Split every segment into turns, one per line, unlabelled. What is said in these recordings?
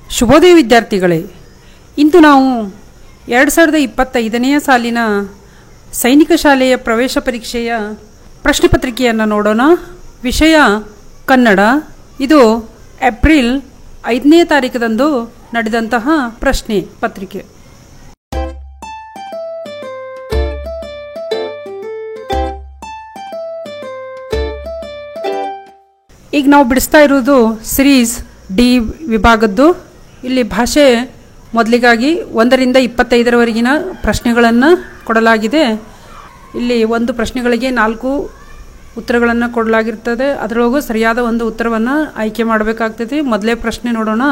ಶುಭೋದಯ ವಿದ್ಯಾರ್ಥಿಗಳೇ, ಇಂದು ನಾವು 2025ನೇ ಸಾಲಿನ ಸೈನಿಕ ಶಾಲೆಯ ಪ್ರವೇಶ ಪರೀಕ್ಷೆಯ ಪ್ರಶ್ನೆ ಪತ್ರಿಕೆಯನ್ನು ನೋಡೋಣ. ವಿಷಯ ಕನ್ನಡ. ಇದು ಏಪ್ರಿಲ್ 5ನೇ ತಾರೀಕದಂದು ನಡೆದಂತಹ ಪ್ರಶ್ನೆ ಪತ್ರಿಕೆ. ಈಗ ನಾವು ಬಿಡಿಸ್ತಾ ಇರೋದು ಸಿರೀಸ್ ಡಿ ವಿಭಾಗದ್ದು. ಇಲ್ಲಿ ಭಾಷೆ ಮೊದಲಿಗಾಗಿ 1ರಿಂದ 25ರವರೆಗಿನ ಪ್ರಶ್ನೆಗಳನ್ನು ಕೊಡಲಾಗಿದೆ. ಇಲ್ಲಿ ಒಂದು ಪ್ರಶ್ನೆಗಳಿಗೆ 4 ಉತ್ತರಗಳನ್ನು ಕೊಡಲಾಗಿರ್ತದೆ. ಅದರೊಳಗೂ ಸರಿಯಾದ ಒಂದು ಉತ್ತರವನ್ನು ಆಯ್ಕೆ ಮಾಡಬೇಕಾಗ್ತದೆ. ಮೊದಲೇ ಪ್ರಶ್ನೆ ನೋಡೋಣ.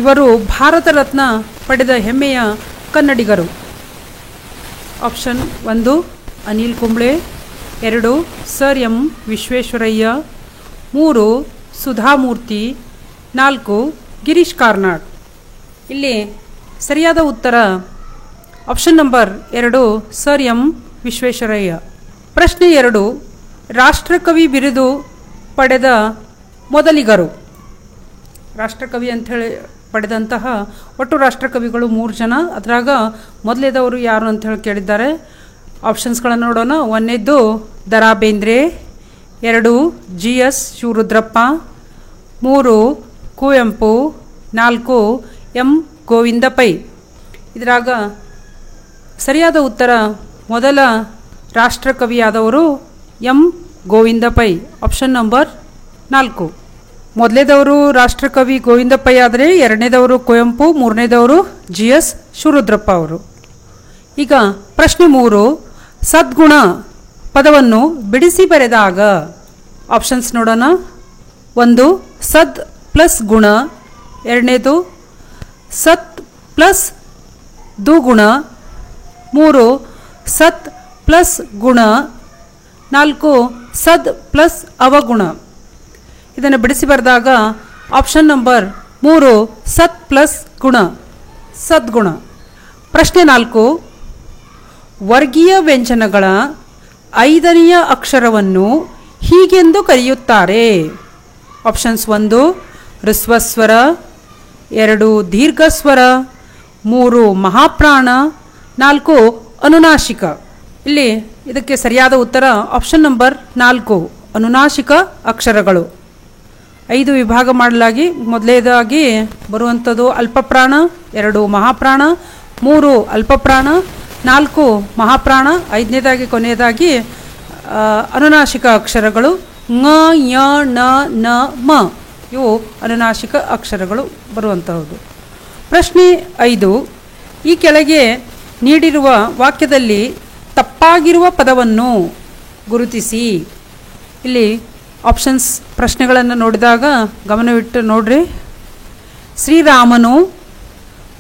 ಇವರು ಭಾರತ ರತ್ನ ಪಡೆದ ಹೆಮ್ಮೆಯ ಕನ್ನಡಿಗರು. Option 1 Anil Kumble, 2 sir M Visvesvaraya, 3 Sudha Murty, 4 Girish Karnad. ಇಲ್ಲಿ ಸರಿಯಾದ ಉತ್ತರ option number 2 sir M Visvesvaraya. ಪ್ರಶ್ನೆ 2, ರಾಷ್ಟ್ರಕವಿ ಬಿರುದು ಪಡೆದ ಮೊದಲಿಗರು. ರಾಷ್ಟ್ರಕವಿ ಅಂಥೇಳಿ ಪಡೆದಂತಹ ಒಟ್ಟು ರಾಷ್ಟ್ರಕವಿಗಳು 3 ಜನ. ಅದರಾಗ ಮೊದಲೇದವರು ಯಾರು ಅಂಥೇಳಿ ಕೇಳಿದ್ದಾರೆ. ಆಪ್ಷನ್ಸ್ಗಳನ್ನು ನೋಡೋಣ. 1ನೇದ್ದು Da Ra Bendre, 2 G S Shivarudrappa, 3 Kuvempu, 4 M Govinda Pai. ಇದರಾಗ ಸರಿಯಾದ ಉತ್ತರ ಮೊದಲ ರಾಷ್ಟ್ರಕವಿಯಾದವರು M Govinda Pai, option number 4. ಮೊದಲೇದವರು ರಾಷ್ಟ್ರಕವಿ ಗೋವಿಂದ ಪೈ ಆದರೆ 2ನೇದವರು ಕುವೆಂಪು, 3ನೇದವರು ಜಿ ಎಸ್ ಶಿವರುದ್ರಪ್ಪ ಅವರು. ಈಗ ಪ್ರಶ್ನೆ 3, ಸದ್ಗುಣ ಪದವನ್ನು ಬಿಡಿಸಿ ಬರೆದಾಗ. ಆಪ್ಷನ್ಸ್ ನೋಡೋಣ. 1 ಸದ್ ಪ್ಲಸ್ ಗುಣ, 2ನೇದು ಸತ್ ಪ್ಲಸ್ ದುಗುಣ, 3 ಸತ್ ಪ್ಲಸ್ ಗುಣ, 4 ಸದ್ ಪ್ಲಸ್ ಅವಗುಣ. ಇದನ್ನು ಬಿಡಿಸಿ ಬರೆದಾಗ ಆಪ್ಷನ್ ನಂಬರ್ 3 ಸತ್ ಪ್ಲಸ್ ಗುಣ, ಸದ್ಗುಣ. ಪ್ರಶ್ನೆ 4, ವರ್ಗೀಯ ವ್ಯಂಜನಗಳ 5ನೆಯ ಅಕ್ಷರವನ್ನು ಹೀಗೆಂದು ಕರೆಯುತ್ತಾರೆ. ಆಪ್ಷನ್ಸ್ 1 ಹೃಸ್ವಸ್ವರ, 2 ದೀರ್ಘಸ್ವರ, 3 ಮಹಾಪ್ರಾಣ, 4 ಅನುನಾಸಿಕ. ಇಲ್ಲಿ ಇದಕ್ಕೆ ಸರಿಯಾದ ಉತ್ತರ ಆಪ್ಷನ್ ನಂಬರ್ 4 ಅನುನಾಸಿಕ ಅಕ್ಷರಗಳು. 5 ವಿಭಾಗ ಮಾಡಲಾಗಿ ಮೊದಲೇದಾಗಿ ಬರುವಂಥದ್ದು ಅಲ್ಪಪ್ರಾಣ, 2 ಮಹಾಪ್ರಾಣ, 3 ಅಲ್ಪಪ್ರಾಣ, 4 ಮಹಾಪ್ರಾಣ, 5ನೇದಾಗಿ ಕೊನೆಯದಾಗಿ ಅನುನಾಸಿಕ ಅಕ್ಷರಗಳು ङ ಯ ಣ ನ ಮ. ಇವು ಅನುನಾಸಿಕ ಅಕ್ಷರಗಳು ಬರುವಂತಹದ್ದು. ಪ್ರಶ್ನೆ 5, ಈ ಕೆಳಗೆ ನೀಡಿರುವ ವಾಕ್ಯದಲ್ಲಿ ತಪ್ಪಾಗಿರುವ ಪದವನ್ನು ಗುರುತಿಸಿ. ಇಲ್ಲಿ ಆಪ್ಷನ್ಸ್ ಪ್ರಶ್ನೆಗಳನ್ನು ನೋಡಿದಾಗ ಗಮನವಿಟ್ಟು ನೋಡ್ರಿ. ಶ್ರೀರಾಮನು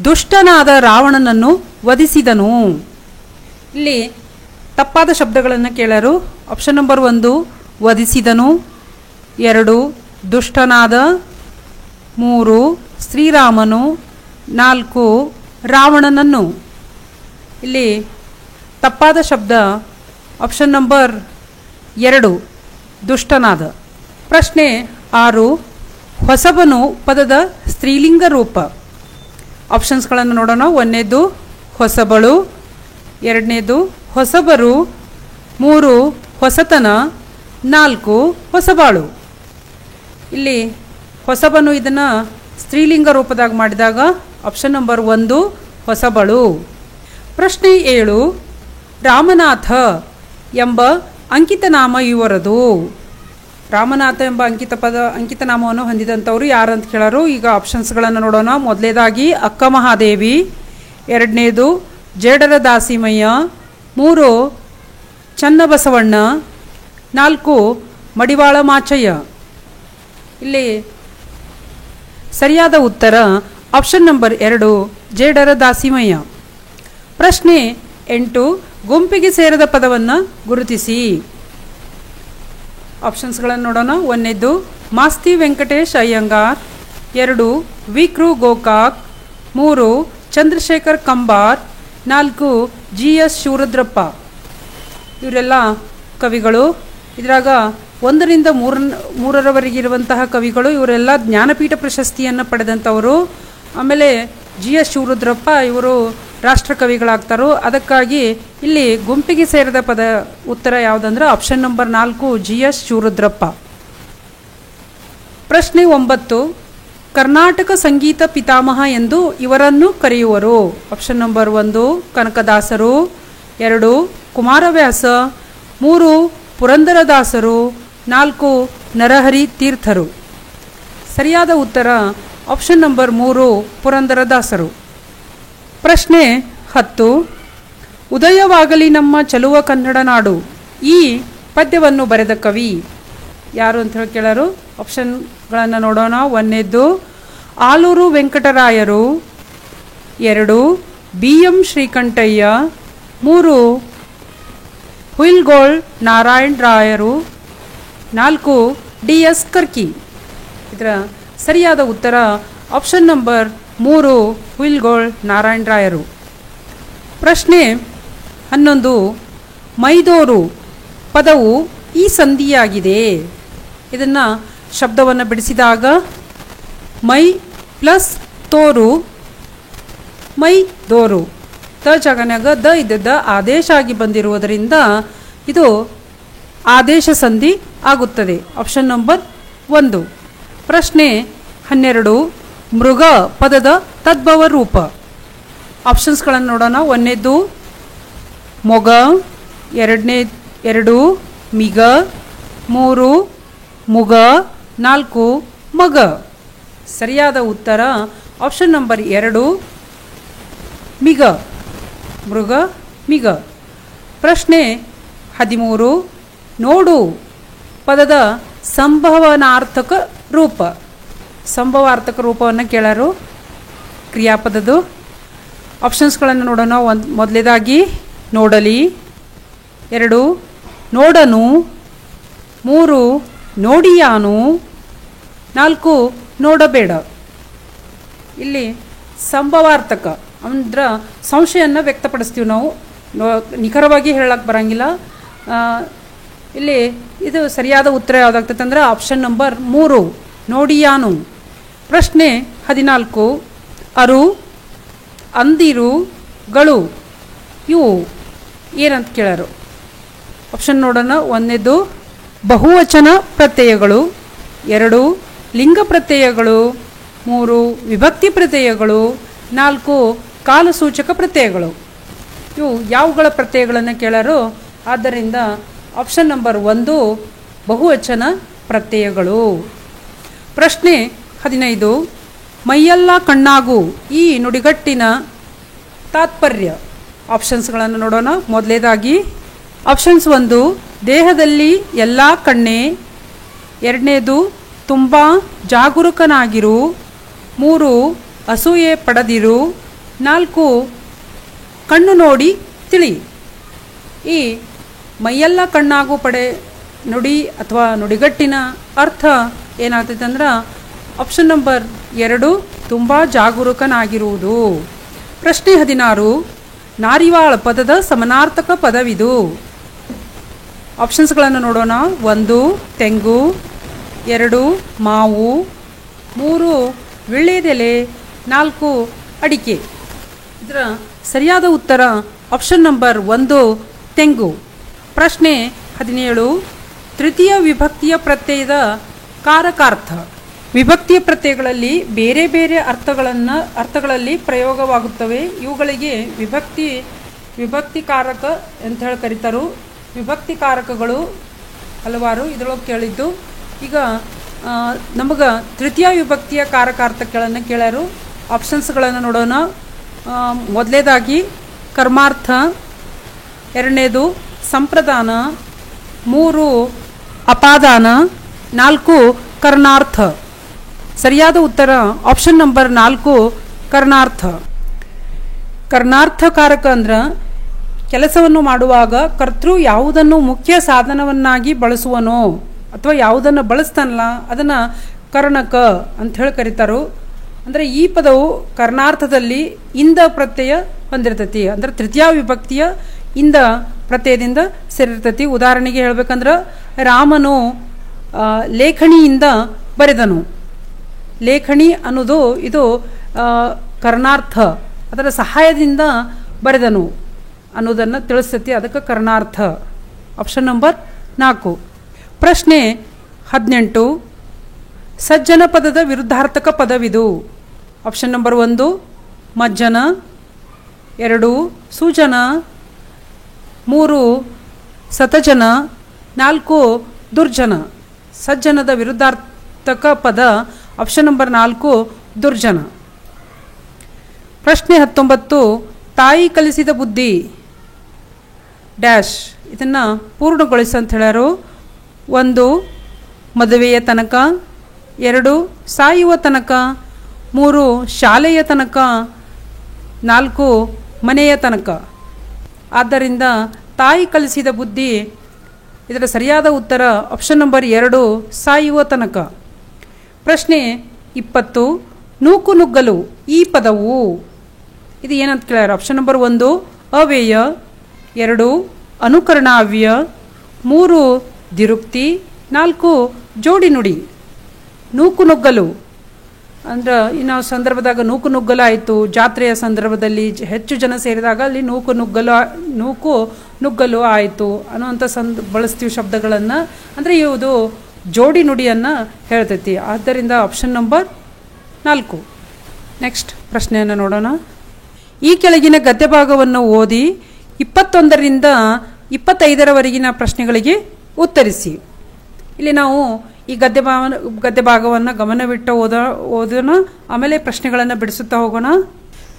ದುಷ್ಟನಾದ ರಾವಣನನ್ನು ವಧಿಸಿದನು. ಇಲ್ಲಿ ತಪ್ಪಾದ ಶಬ್ದಗಳನ್ನು ಕೇಳರು. ಆಪ್ಷನ್ ನಂಬರ್ 1 ವಧಿಸಿದನು, 2 ದುಷ್ಟನಾದ, 3 ಶ್ರೀರಾಮನು, 4 ರಾವಣನನ್ನು. ಇಲ್ಲಿ ತಪ್ಪಾದ ಶಬ್ದ ಆಪ್ಷನ್ ನಂಬರ್ 2 ದುಷ್ಟನಾದ. ಪ್ರಶ್ನೆ 6, ಹೊಸಬನು ಪದದ ಸ್ತ್ರೀಲಿಂಗ ರೂಪ. ಆಪ್ಷನ್ಸ್ಗಳನ್ನು ನೋಡೋಣ. 1ನೇದು ಹೊಸಬಳು, 2ನೇದು ಹೊಸಬರು, 3 ಹೊಸತನ, 4 ಹೊಸಬಾಳು. ಇಲ್ಲಿ ಹೊಸಬನು ಇದನ್ನು ಸ್ತ್ರೀಲಿಂಗ ರೂಪದಾಗ ಮಾಡಿದಾಗ ಆಪ್ಷನ್ ನಂಬರ್ 1 ಹೊಸಬಳು. ಪ್ರಶ್ನೆ 7, ರಾಮನಾಥ ಎಂಬ ಅಂಕಿತನಾಮ ಇವರದು. ರಾಮನಾಥ ಎಂಬ ಅಂಕಿತನಾಮವನ್ನು ಹೊಂದಿದಂಥವರು ಯಾರು ಅಂತ ಕೇಳರು. ಈಗ ಆಪ್ಷನ್ಸ್ಗಳನ್ನು ನೋಡೋಣ. ಮೊದಲೇದಾಗಿ ಅಕ್ಕ ಮಹಾದೇವಿ, 2ನೇದು ಜೇಡರ ದಾಸಿಮಯ್ಯ, 3 ಚನ್ನಬಸವಣ್ಣ, 4 ಮಡಿವಾಳ ಮಾಚಯ್ಯ. ಇಲ್ಲಿ ಸರಿಯಾದ ಉತ್ತರ ಆಪ್ಷನ್ ನಂಬರ್ 2 ಜೇಡರ ದಾಸಿಮಯ್ಯ. ಪ್ರಶ್ನೆ 8, ಗುಂಪಿಗೆ ಸೇರದ ಪದವನ್ನು ಗುರುತಿಸಿ. ಆಪ್ಷನ್ಸ್ಗಳನ್ನು ನೋಡೋಣ. 1ನೇದು ಮಾಸ್ತಿ ವೆಂಕಟೇಶ್ ಅಯ್ಯಂಗಾರ್, 2 ವಿಕ್ರು ಗೋಕಾಕ್, 3 ಚಂದ್ರಶೇಖರ್ ಕಂಬಾರ್, 4 ಜಿ ಎಸ್ ಶಿವರುದ್ರಪ್ಪ. ಇವರೆಲ್ಲ ಕವಿಗಳು. ಇದರಾಗ 1ರಿಂದ 3ರವರೆಗಿರುವಂತಹ ಕವಿಗಳು ಇವರೆಲ್ಲ ಜ್ಞಾನಪೀಠ ಪ್ರಶಸ್ತಿಯನ್ನು ಪಡೆದಂಥವರು. ಆಮೇಲೆ ಜಿ ಎಸ್ ಶಿವರುದ್ರಪ್ಪ ಇವರು ರಾಷ್ಟ್ರಕವಿಗಳಾಗ್ತಾರೋ. ಅದಕ್ಕಾಗಿ ಇಲ್ಲಿ ಗುಂಪಿಗೆ ಸೇರಿದ ಪದ ಉತ್ತರ ಯಾವುದಂದ್ರೆ option number 4 G S Shivarudrappa. ಪ್ರಶ್ನೆ 9. ಕರ್ನಾಟಕ ಸಂಗೀತ ಪಿತಾಮಹ ಎಂದು ಇವರನ್ನು ಕರೆಯುವರು. ಆಪ್ಷನ್ ನಂಬರ್ 1 ಕನಕದಾಸರು, 2 ಕುಮಾರವ್ಯಾಸ, 3 ಪುರಂದರದಾಸರು, 4 ನರಹರಿ ತೀರ್ಥರು. ಸರಿಯಾದ ಉತ್ತರ ಆಪ್ಷನ್ ನಂಬರ್ 3 ಪುರಂದರದಾಸರು. ಪ್ರಶ್ನೆ 10. ಉದಯವಾಗಲಿ ನಮ್ಮ ಚಲುವ ಕನ್ನಡ ನಾಡು ಈ ಪದ್ಯವನ್ನು ಬರೆದ ಕವಿ ಯಾರು ಅಂತ ಹೇಳಿ ಕೇಳರು. ಆಪ್ಷನ್ಗಳನ್ನು ನೋಡೋಣ. 1ನೇದ್ದು ಆಲೂರು ವೆಂಕಟರಾಯರು, 2 ಬಿ ಎಂ ಶ್ರೀಕಂಠಯ್ಯ, 3 ಹುಯಿಲ್ಗೋಳ್ ನಾರಾಯಣ ರಾಯರು, 4 ಡಿ ಎಸ್ ಕರ್ಕಿ. ಇದರ ಸರಿಯಾದ ಉತ್ತರ ಆಪ್ಷನ್ ನಂಬರ್ 3 ಹುಯಿಲ್ಗೋಳ್ ನಾರಾಯಣ ರಾಯರು. ಪ್ರಶ್ನೆ 11. ಮೈದೋರು ಪದವು ಈ ಸಂಧಿಯಾಗಿದೆ. ಇದನ್ನು ಶಬ್ದವನ್ನು ಬಿಡಿಸಿದಾಗ ಮೈ ಪ್ಲಸ್ ತೋರು ಮೈ ದೋರು ತ ಜಾಗನ್ಯಾಗ ದ ಇದ್ದದ್ದ ಆದೇಶ ಆಗಿ ಬಂದಿರುವುದರಿಂದ ಇದು ಆದೇಶ ಸಂಧಿ ಆಗುತ್ತದೆ. Option number 1. ಪ್ರಶ್ನೆ 12. ಮೃಗ ಪದದ ತದ್ಭವ ರೂಪ. ಆಪ್ಷನ್ಸ್ಗಳನ್ನು ನೋಡೋಣ. 1ನೇದ್ದು ಮೊಗ, 2 ಮಿಗ, 3 ಮುಗ, 4 ಮಗ. ಸರಿಯಾದ ಉತ್ತರ ಆಪ್ಷನ್ ನಂಬರ್ 2 ಮಿಗ, ಮೃಗ ಮಿಗ. ಪ್ರಶ್ನೆ 13. ನೋಡು ಪದದ ಸಂಭವನಾರ್ಥಕ ರೂಪ. ಸಂಭವಾರ್ಥಕ ರೂಪವನ್ನು ಕೇಳರು ಕ್ರಿಯಾಪದದು. ಆಪ್ಷನ್ಸ್ಗಳನ್ನು ನೋಡೋಣ. ಮೊದಲೇದಾಗಿ ನೋಡಲಿ, 2 ನೋಡನು, 3 ನೋಡಿಯಾನು, 4 ನೋಡಬೇಡ. ಇಲ್ಲಿ ಸಂಭವಾರ್ಥಕ ಅಂದ್ರೆ ಸಂಶಯವನ್ನು ವ್ಯಕ್ತಪಡಿಸ್ತೀವಿ ನಾವು, ನಿಖರವಾಗಿ ಹೇಳಕ್ಕೆ ಬರೋಂಗಿಲ್ಲ. ಇಲ್ಲಿ ಇದು ಸರಿಯಾದ ಉತ್ತರ ಯಾವುದಾಗ್ತದೆ ಅಂದರೆ ಆಪ್ಷನ್ ನಂಬರ್ 3 ನೋಡಿಯಾನು. ಪ್ರಶ್ನೆ 14. ಅರು, ಅಂದಿರು, ಗಳು ಇವು ಏನಂತ ಕೇಳರು. ಆಪ್ಷನ್ ನೋಡೋಣ. 1ನೇದು ಬಹುವಚನ ಪ್ರತ್ಯಯಗಳು, 2 ಲಿಂಗ ಪ್ರತ್ಯಯಗಳು, 3 ವಿಭಕ್ತಿ ಪ್ರತ್ಯಯಗಳು, 4 ಕಾಲಸೂಚಕ ಪ್ರತ್ಯಯಗಳು. ಇವು ಯಾವುಗಳ ಪ್ರತ್ಯಯಗಳನ್ನು ಕೇಳರು. ಆದ್ದರಿಂದ ಆಪ್ಷನ್ ನಂಬರ್ 1 ಬಹುವಚನ ಪ್ರತ್ಯಯಗಳು. ಪ್ರಶ್ನೆ 15. ಮೈಯೆಲ್ಲ ಕಣ್ಣಾಗು ಈ ನುಡಿಗಟ್ಟಿನ ತಾತ್ಪರ್ಯ. ಆಪ್ಷನ್ಸ್ಗಳನ್ನು ನೋಡೋಣ. ಮೊದಲೇದಾಗಿ ಆಪ್ಷನ್ಸ್ 1 ದೇಹದಲ್ಲಿ ಎಲ್ಲ ಕಣ್ಣೆ, 2ನೇದು ತುಂಬ ಜಾಗರೂಕನಾಗಿರು, 3 ಅಸೂಯೆ ಪಡೆದಿರು, 4 ಕಣ್ಣು ನೋಡಿ ತಿಳಿ. ಈ ಮೈಯೆಲ್ಲ ಕಣ್ಣಾಗು ಪಡೆ ನುಡಿ ಅಥವಾ ನುಡಿಗಟ್ಟಿನ ಅರ್ಥ ಏನಾಗ್ತೈತೆ ಅಂದ್ರೆ ಆಪ್ಷನ್ ನಂಬರ್ 2 ತುಂಬ ಜಾಗರೂಕನಾಗಿರುವುದು. ಪ್ರಶ್ನೆ 16. ನಾರಿವಾಳ ಪದದ ಸಮಾನಾರ್ಥಕ ಪದವಿದು. ಆಪ್ಷನ್ಸ್ಗಳನ್ನು ನೋಡೋಣ. 1 ತೆಂಗು, 2 ಮಾವು, 3 ವಿಳ್ಯದೆಲೆ, 4 ಅಡಿಕೆ. ಇದರ ಸರಿಯಾದ ಉತ್ತರ ಆಪ್ಷನ್ ನಂಬರ್ 1 ತೆಂಗು. ಪ್ರಶ್ನೆ 17. ತೃತೀಯ ವಿಭಕ್ತಿಯ ಪ್ರತ್ಯಯದ ಕಾರಕಾರ್ಥ. ವಿಭಕ್ತಿಯ ಪ್ರತ್ಯಯಗಳಲ್ಲಿ ಬೇರೆ ಬೇರೆ ಅರ್ಥಗಳಲ್ಲಿ ಪ್ರಯೋಗವಾಗುತ್ತವೆ. ಇವುಗಳಿಗೆ ವಿಭಕ್ತಿ ಕಾರಕ ಅಂತ ಹೇಳಿ ಕರೀತಾರೆ. ವಿಭಕ್ತಿ ಕಾರಕಗಳು ಹಲವಾರು ಇದರೊಳಗೆ ಕೇಳಿದ್ದು. ಈಗ ನಮಗೆ ತೃತೀಯ ವಿಭಕ್ತಿಯ ಕಾರಕಾರ್ಥಗಳನ್ನು ಕೇಳ್ಯಾರು. ಆಪ್ಷನ್ಸ್ಗಳನ್ನು ನೋಡೋಣ. ಮೊದಲೇದಾಗಿ ಕರ್ಮಾರ್ಥ, 2ನೇದು ಸಂಪ್ರದಾನ, 3 ಅಪಾದಾನ, 4 ಕರ್ಣಾರ್ಥ. ಸರಿಯಾದ ಉತ್ತರ ಆಪ್ಷನ್ ನಂಬರ್ 4 ಕರ್ಣಾರ್ಥ. ಕರ್ಣಾರ್ಥಕಾರಕ ಅಂದ್ರೆ ಕೆಲಸವನ್ನು ಮಾಡುವಾಗ ಕರ್ತೃ ಯಾವುದನ್ನು ಮುಖ್ಯ ಸಾಧನವನ್ನಾಗಿ ಬಳಸುವನೋ ಅಥವಾ ಯಾವುದನ್ನು ಬಳಸ್ತಾನಲ್ಲ ಅದನ್ನು ಕರ್ಣಕ ಅಂತ ಹೇಳಿ ಕರೀತಾರೋ. ಅಂದರೆ ಈ ಪದವು ಕರ್ಣಾರ್ಥದಲ್ಲಿ ಇಂದ ಪ್ರತ್ಯಯ ಹೊಂದಿರ್ತೈತಿ. ಅಂದ್ರೆ ತೃತೀಯ ವಿಭಕ್ತಿಯ ಇಂದ ಪ್ರತ್ಯಯದಿಂದ ಸೇರಿರ್ತೈತಿ. ಉದಾಹರಣೆಗೆ ಹೇಳ್ಬೇಕಂದ್ರೆ ರಾಮನು ಲೇಖಣಿಯಿಂದ ಬರೆದನು. ಲೇಖಣಿ ಅನ್ನೋದು ಇದು ಕರ್ಣಾರ್ಥ ಅದರ ಸಹಾಯದಿಂದ ಬರೆದನು ಅನ್ನೋದನ್ನು ತಿಳಿಸ್ತೈತಿ. ಅದಕ್ಕೆ ಕರ್ಣಾರ್ಥ. Option number 4. ಪ್ರಶ್ನೆ 18. ಸಜ್ಜನ ಪದದ ವಿರುದ್ಧಾರ್ಥಕ ಪದವಿದು. Option number 1 ಮಜ್ಜನ, 2 Sujana, 3 ಸತಜನ, 4 ದುರ್ಜನ. ಸಜ್ಜನದ ವಿರುದ್ಧಾರ್ಥಕ ಪದ ಆಪ್ಷನ್ ನಂಬರ್ 4 ದುರ್ಜನ. ಪ್ರಶ್ನೆ 19. ತಾಯಿ ಕಲಿಸಿದ ಬುದ್ಧಿ ಡ್ಯಾಶ್ ಇದನ್ನು ಪೂರ್ಣಗೊಳಿಸ ಅಂತ ಹೇಳ್ಯಾರು. 1 ಮದುವೆಯ ತನಕ, 2 ಸಾಯುವ ತನಕ, 3 ಶಾಲೆಯ ತನಕ, 4 ಮನೆಯ ತನಕ. ಆದ್ದರಿಂದ ತಾಯಿ ಕಲಿಸಿದ ಬುದ್ಧಿ ಇದರ ಸರಿಯಾದ ಉತ್ತರ ಆಪ್ಷನ್ ನಂಬರ್ 2 ಸಾಯುವ ತನಕ. ಪ್ರಶ್ನೆ 20. ನೂಕು ನುಗ್ಗಲು ಈ ಪದವು ಇದು ಏನಂತ ಕೇಳ್ಯಾರ. ಆಪ್ಷನ್ ನಂಬರ್ 1 ಅವ್ಯಯ, 2 ಅನುಕರಣಾವ್ಯ, 3 ದಿರುಕ್ತಿ, 4 ಜೋಡಿ ನುಡಿ. ನೂಕು ನುಗ್ಗಲು ಅಂದ್ರೆ ಇನ್ನು ಸಂದರ್ಭದಾಗ ನೂಕು ನುಗ್ಗಲು ಆಯಿತು. ಜಾತ್ರೆಯ ಸಂದರ್ಭದಲ್ಲಿ ಹೆಚ್ಚು ಜನ ಸೇರಿದಾಗ ಅಲ್ಲಿ ನೂಕು ನುಗ್ಗಲು ಆಯಿತು ಅನ್ನುವಂಥ ಬಳಸ್ತೀವಿ ಶಬ್ದಗಳನ್ನು. ಅಂದರೆ ಇದು ಜೋಡಿ ನುಡಿಯನ್ನು ಹೇಳ್ತೈತಿ. ಆದ್ದರಿಂದ ಆಪ್ಷನ್ ನಂಬರ್ 4. ನೆಕ್ಸ್ಟ್ ಪ್ರಶ್ನೆಯನ್ನು ನೋಡೋಣ. ಈ ಕೆಳಗಿನ ಗದ್ಯ ಭಾಗವನ್ನು ಓದಿ 21ರಿಂದ 25ರವರೆಗಿನ ಪ್ರಶ್ನೆಗಳಿಗೆ ಉತ್ತರಿಸಿ. ಇಲ್ಲಿ ನಾವು ಈ ಗದ್ಯ ಭಾಗವನ್ನು ಗಮನವಿಟ್ಟು ಓದೋಣ. ಆಮೇಲೆ ಪ್ರಶ್ನೆಗಳನ್ನು ಬಿಡಿಸುತ್ತಾ ಹೋಗೋಣ.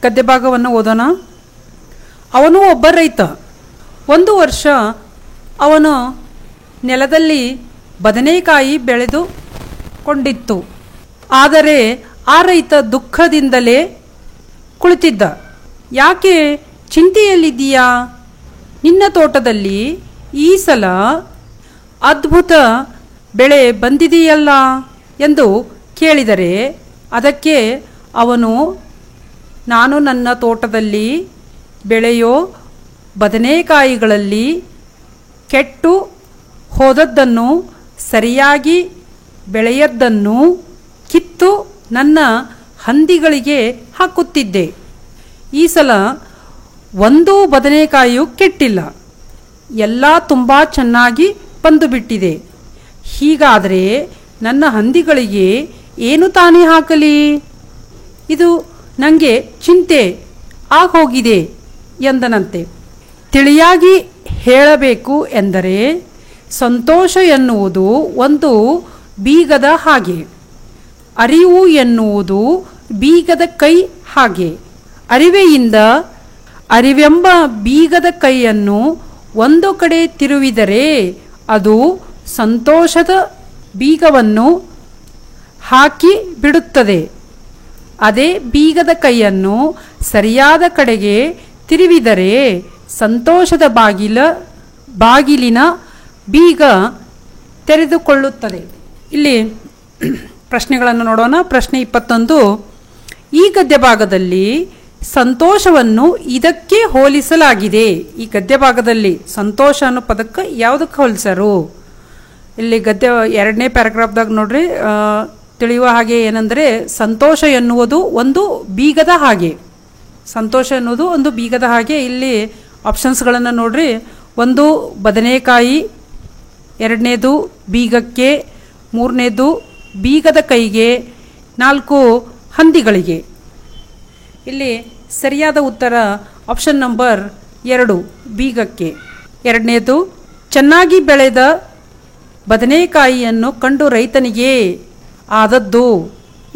ಗದ್ಯ ಭಾಗವನ್ನು ಓದೋಣ. ಅವನು ಒಬ್ಬ ರೈತ. 1 ವರ್ಷ ಅವನು ನೆಲದಲ್ಲಿ ಬದನೆಕಾಯಿ ಬೆಳೆದುಕೊಂಡಿತ್ತು. ಆದರೆ ಆ ರೈತ ದುಃಖದಿಂದಲೇ ಕುಳಿತಿದ್ದ. ಯಾಕೆ ಚಿಂತೆಯಲ್ಲಿದ್ದೀಯಾ? ನಿನ್ನ ತೋಟದಲ್ಲಿ ಈ ಸಲ ಅದ್ಭುತ ಬೆಳೆ ಬಂದಿದೆಯಲ್ಲ ಎಂದು ಕೇಳಿದರೆ ಅದಕ್ಕೆ ಅವನು, ನಾನು ನನ್ನ ತೋಟದಲ್ಲಿ ಬೆಳೆಯೋ ಬದನೆಕಾಯಿಗಳಲ್ಲಿ ಕೆಟ್ಟು ಹೋದದ್ದನ್ನು ಸರಿಯಾಗಿ ಬೆಳೆಯದ್ದನ್ನು ಕಿತ್ತು ನನ್ನ ಹಂದಿಗಳಿಗೆ ಹಾಕುತ್ತಿದ್ದೆ. ಈ ಸಲ ಒಂದೂ ಬದನೆಕಾಯಿಯು ಕೆಟ್ಟಿಲ್ಲ. ಎಲ್ಲ ತುಂಬ ಚೆನ್ನಾಗಿ ಬಂದು ಬಿಟ್ಟಿದೆ. ಹೀಗಾದರೆ ನನ್ನ ಹಂದಿಗಳಿಗೆ ಏನು ತಾನೇ ಹಾಕಲಿ? ಇದು ನನಗೆ ಚಿಂತೆ ಆಗೋಗಿದೆ ಎಂದನಂತೆ. ತಿಳಿಯಾಗಿ ಹೇಳಬೇಕು ಎಂದರೆ ಸಂತೋಷ ಎನ್ನುವುದು ಒಂದು ಬೀಗದ ಹಾಗೆ, ಅರಿವು ಎನ್ನುವುದು ಬೀಗದ ಕೈ ಹಾಗೆ. ಅರಿವೆಯಿಂದ ಅರಿವೆಂಬ ಬೀಗದ ಕೈಯನ್ನು ಒಂದು ಕಡೆ ತಿರುವಿದರೆ ಅದು ಸಂತೋಷದ ಬೀಗವನ್ನು ಹಾಕಿ ಬಿಡುತ್ತದೆ. ಅದೇ ಬೀಗದ ಕೈಯನ್ನು ಸರಿಯಾದ ಕಡೆಗೆ ತಿರುವಿದರೆ ಸಂತೋಷದ ಬಾಗಿಲಿನ ಬೀಗ ತೆರೆದುಕೊಳ್ಳುತ್ತದೆ. ಇಲ್ಲಿ ಪ್ರಶ್ನೆಗಳನ್ನು ನೋಡೋಣ. ಪ್ರಶ್ನೆ 21. ಈ ಗದ್ಯ ಭಾಗದಲ್ಲಿ ಸಂತೋಷವನ್ನು ಇದಕ್ಕೆ ಹೋಲಿಸಲಾಗಿದೆ. ಈ ಗದ್ಯ ಭಾಗದಲ್ಲಿ ಸಂತೋಷ ಅನ್ನೋ ಪದಕ್ಕೆ ಯಾವುದಕ್ಕೆ ಹೋಲಿಸರು? ಇಲ್ಲಿ ಗದ್ಯ 2ನೇ ಪ್ಯಾರಾಗ್ರಾಫ್ದಾಗ ನೋಡ್ರಿ, ತಿಳಿಯುವ ಹಾಗೆ ಏನಂದರೆ ಸಂತೋಷ ಎನ್ನುವುದು ಒಂದು ಬೀಗದ ಹಾಗೆ. ಸಂತೋಷ ಎನ್ನುವುದು ಒಂದು ಬೀಗದ ಹಾಗೆ. ಇಲ್ಲಿ ಆಪ್ಷನ್ಸ್ಗಳನ್ನು ನೋಡ್ರಿ. 1 ಬದನೆಕಾಯಿ, 2ನೇದು ಬೀಗಕ್ಕೆ, 3ನೇದು ಬೀಗದ ಕೈಗೆ, 4 ಹಂದಿಗಳಿಗೆ. ಇಲ್ಲಿ ಸರಿಯಾದ ಉತ್ತರ ಆಪ್ಷನ್ ನಂಬರ್ 2 ಬೀಗಕ್ಕೆ. 2ನೇದು ಚೆನ್ನಾಗಿ ಬೆಳೆದ ಬದನೆಕಾಯಿಯನ್ನು ಕಂಡು ರೈತನಿಗೆ ಆದದ್ದು.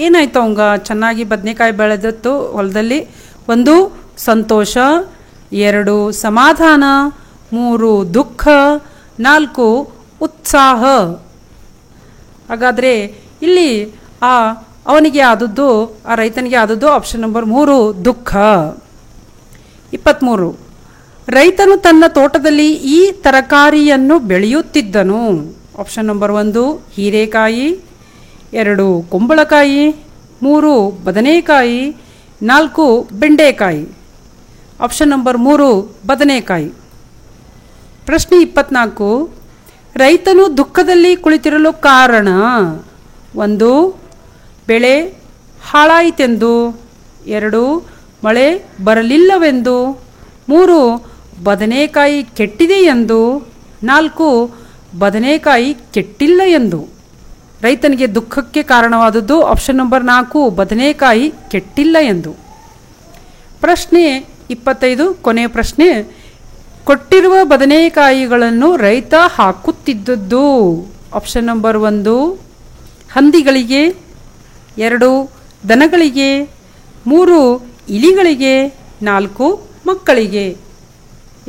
ಏನಾಯ್ತು ಅವಂಗ? ಚೆನ್ನಾಗಿ ಬದನೆಕಾಯಿ ಬೆಳೆದತ್ತು ಹೊಲದಲ್ಲಿ. 1 ಸಂತೋಷ, 2 ಸಮಾಧಾನ, 3 ದುಃಖ, 4 ಉತ್ಸಾಹ. ಹಾಗಾದರೆ ಇಲ್ಲಿ ಅವನಿಗೆ ಆದದ್ದು, ಆ ರೈತನಿಗೆ ಆದದ್ದು ಆಪ್ಷನ್ ನಂಬರ್ 3 ದುಃಖ. 23. ರೈತನು ತನ್ನ ತೋಟದಲ್ಲಿ ಈ ತರಕಾರಿಯನ್ನು ಬೆಳೆಯುತ್ತಿದ್ದನು. ಆಪ್ಷನ್ ನಂಬರ್ 1 ಹೀರೆಕಾಯಿ, 2 ಕುಂಬಳಕಾಯಿ, 3 ಬದನೆಕಾಯಿ, 4 ಬೆಂಡೆಕಾಯಿ. ಆಪ್ಷನ್ ನಂಬರ್ 3 ಬದನೆಕಾಯಿ. ಪ್ರಶ್ನೆ 24. ರೈತನು ದುಃಖದಲ್ಲಿ ಕುಳಿತಿರಲು ಕಾರಣ: 1 ಬೆಳೆ ಹಾಳಾಯಿತೆಂದು, 2 ಮಳೆ ಬರಲಿಲ್ಲವೆಂದು, 3 ಬದನೆಕಾಯಿ ಕೆಟ್ಟಿದೆ ಎಂದು, 4 ಬದನೆಕಾಯಿ ಕೆಟ್ಟಿಲ್ಲ ಎಂದು. ರೈತನಿಗೆ ದುಃಖಕ್ಕೆ ಕಾರಣವಾದದ್ದು ಆಪ್ಷನ್ ನಂಬರ್ 4 ಬದನೆಕಾಯಿ ಕೆಟ್ಟಿಲ್ಲ ಎಂದು. ಪ್ರಶ್ನೆ 25 ಕೊನೆಯ ಪ್ರಶ್ನೆ. ಕೊಟ್ಟಿರುವ ಬದನೆಕಾಯಿಗಳನ್ನು ರೈತ ಹಾಕುತ್ತಿದ್ದದ್ದು ಆಪ್ಷನ್ ನಂಬರ್ 1 ಹಂದಿಗಳಿಗೆ, 2 ದನಗಳಿಗೆ, 3 ಇಲಿಗಳಿಗೆ, 4 ಮಕ್ಕಳಿಗೆ.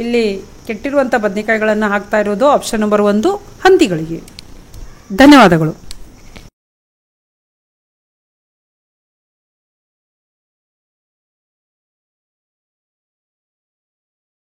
ಇಲ್ಲಿ ಕೆಟ್ಟಿರುವಂಥ ಬದನೆಕಾಯಿಗಳನ್ನು ಹಾಕ್ತಾ ಇರೋದು ಆಪ್ಷನ್ ನಂಬರ್ 1 ಹಂದಿಗಳಿಗೆ. ಧನ್ಯವಾದಗಳು.